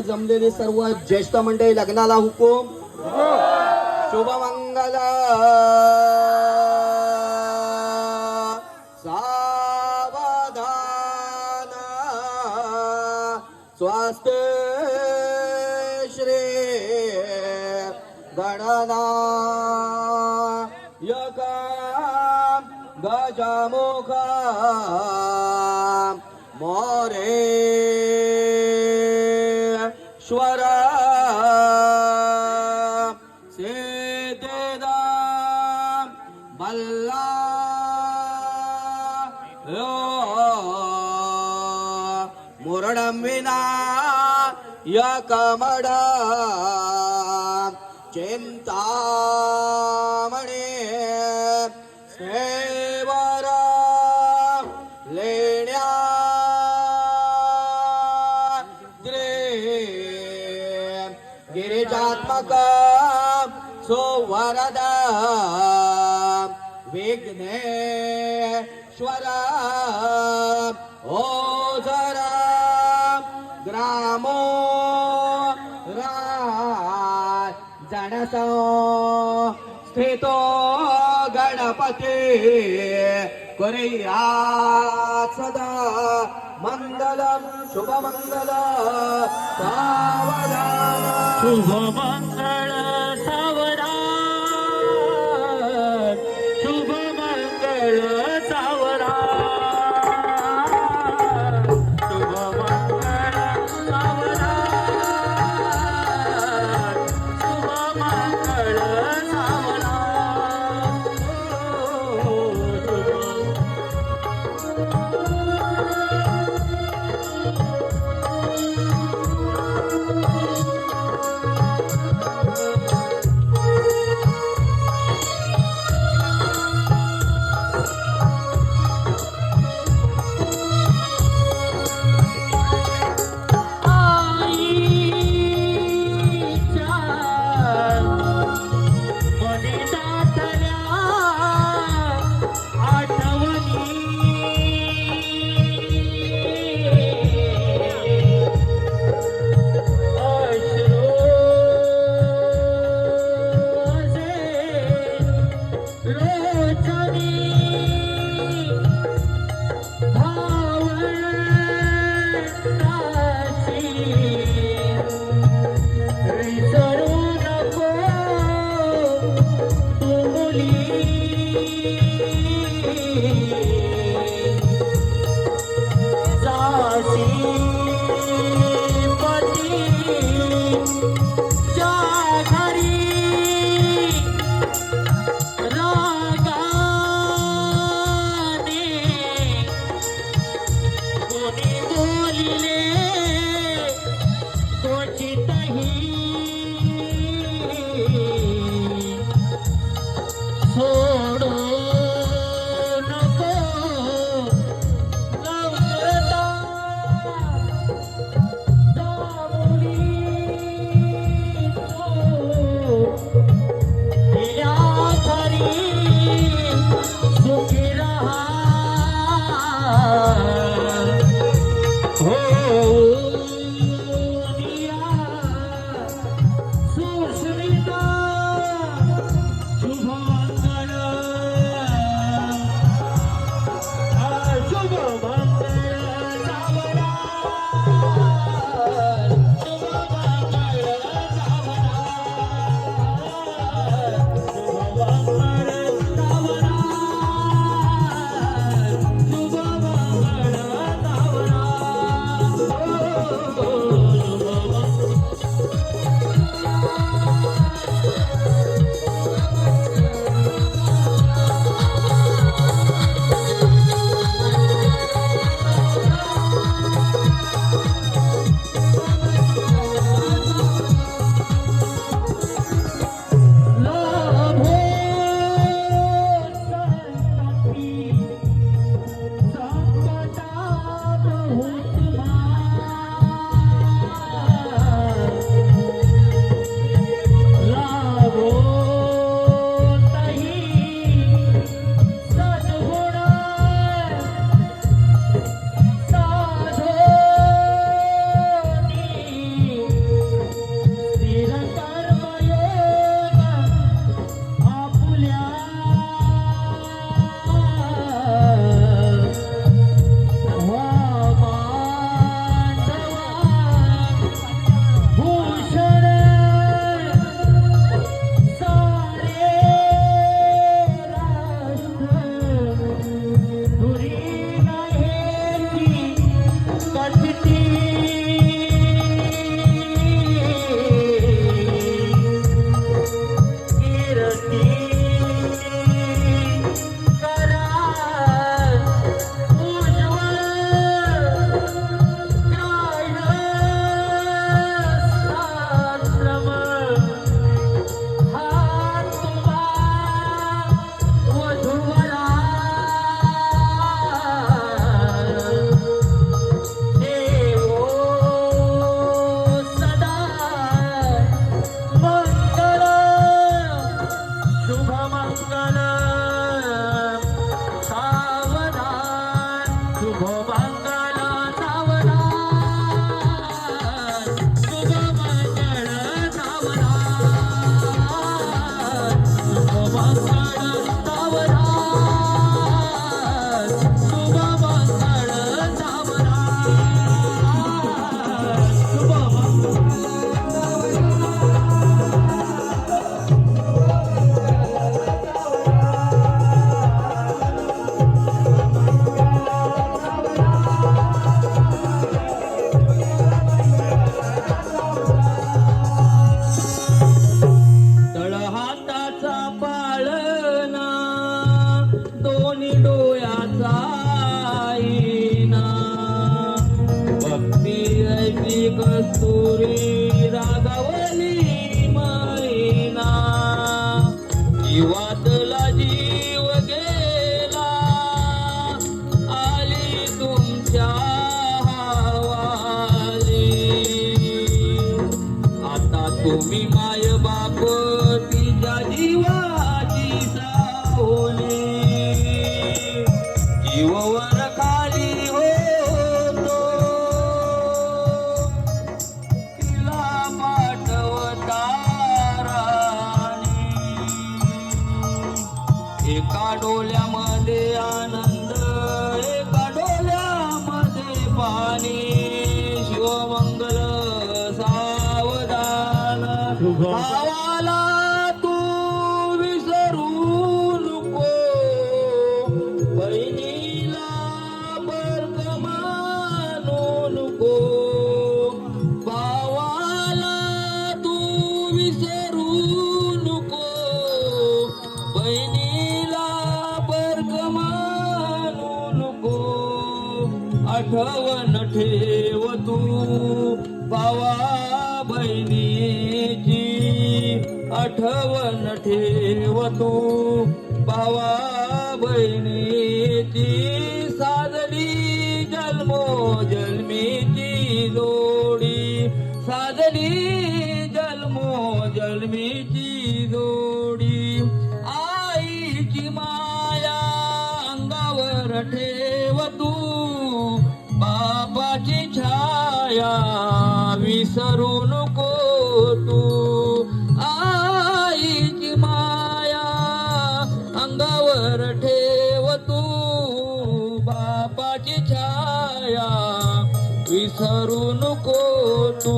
जमलेली सर्व ज्येष्ठ मंडळी लग्नाला हुकूम शुभमंगल सावधान स्वस्ति श्री गणनायक गजमुख मोरेश्वर सिद्धेदा बल्ला मुरडं विना यकमड चिंतामणे सेवर लेण्या गिरिजात्मक सुवरद विघ्नेश्वर ओझर ग्रामो जनसो स्थितो गणपती कुर्यात् सदा मंगलम शुभमंगल सावधान शुभमंगल सावधान शुभमंगल सावधान शुभमंगल सावधान शुभमंगल सावधान तुम्ही माय बाप तिच्या जीवाची सावली जीववर खाली होतो तिला पाठवता राणी एका डोल्यामध्ये आनंद एका डोल्यामध्ये पाणी शिवमंगल सावधान भावाला तू विसरू नको बहिणीला बरकमानू नको भावाला तू विसरू नको बहिणीला बरकमानू नको आठवण ठेव तू भावा बहिणीची आठवण ठेव तू भावा बहिणीची साजली जन्मो जन्मीची जोडी साजली जन्मो जन्मीची जोडी आईची माया अंगावर ठेव तू बापाची छाया विसरू नको तू आईची माया अंगावर ठेव तू बापाची छाया विसरू नको तू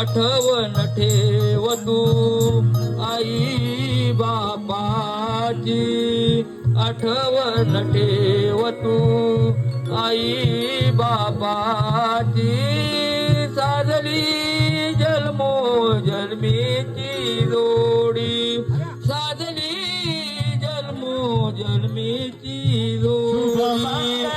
आठवण ठेव तू आई बापाची आठवण ठेव तू आई बापाची साजली जन्मो जन्मीची जोडी साजली जन्मो जन्मीची जोडी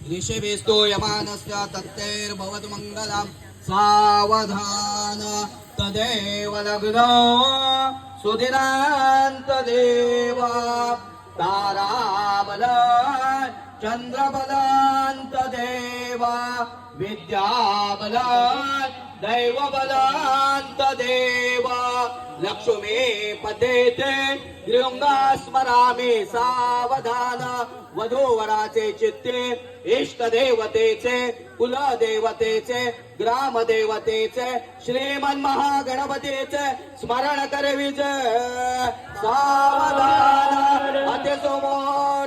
ऋषभेस्तो यमानस्य तत्तेर्भवतु मङ्गलम् सावधान तदेव लग्नो सुदिनान्तदेव ताराबल चन्द्रबलान्तदेव विद्याबल दैवबलान्तदेव लक्ष्मी पदेते गृहंगा स्मरामी सावधान वधूवराचे चित्ते इष्टदेवतेचे कुलदेवतेचे ग्रामदेवतेचे श्रीमन महागणपतीचे स्मरण करविज सावधान अतिसमोर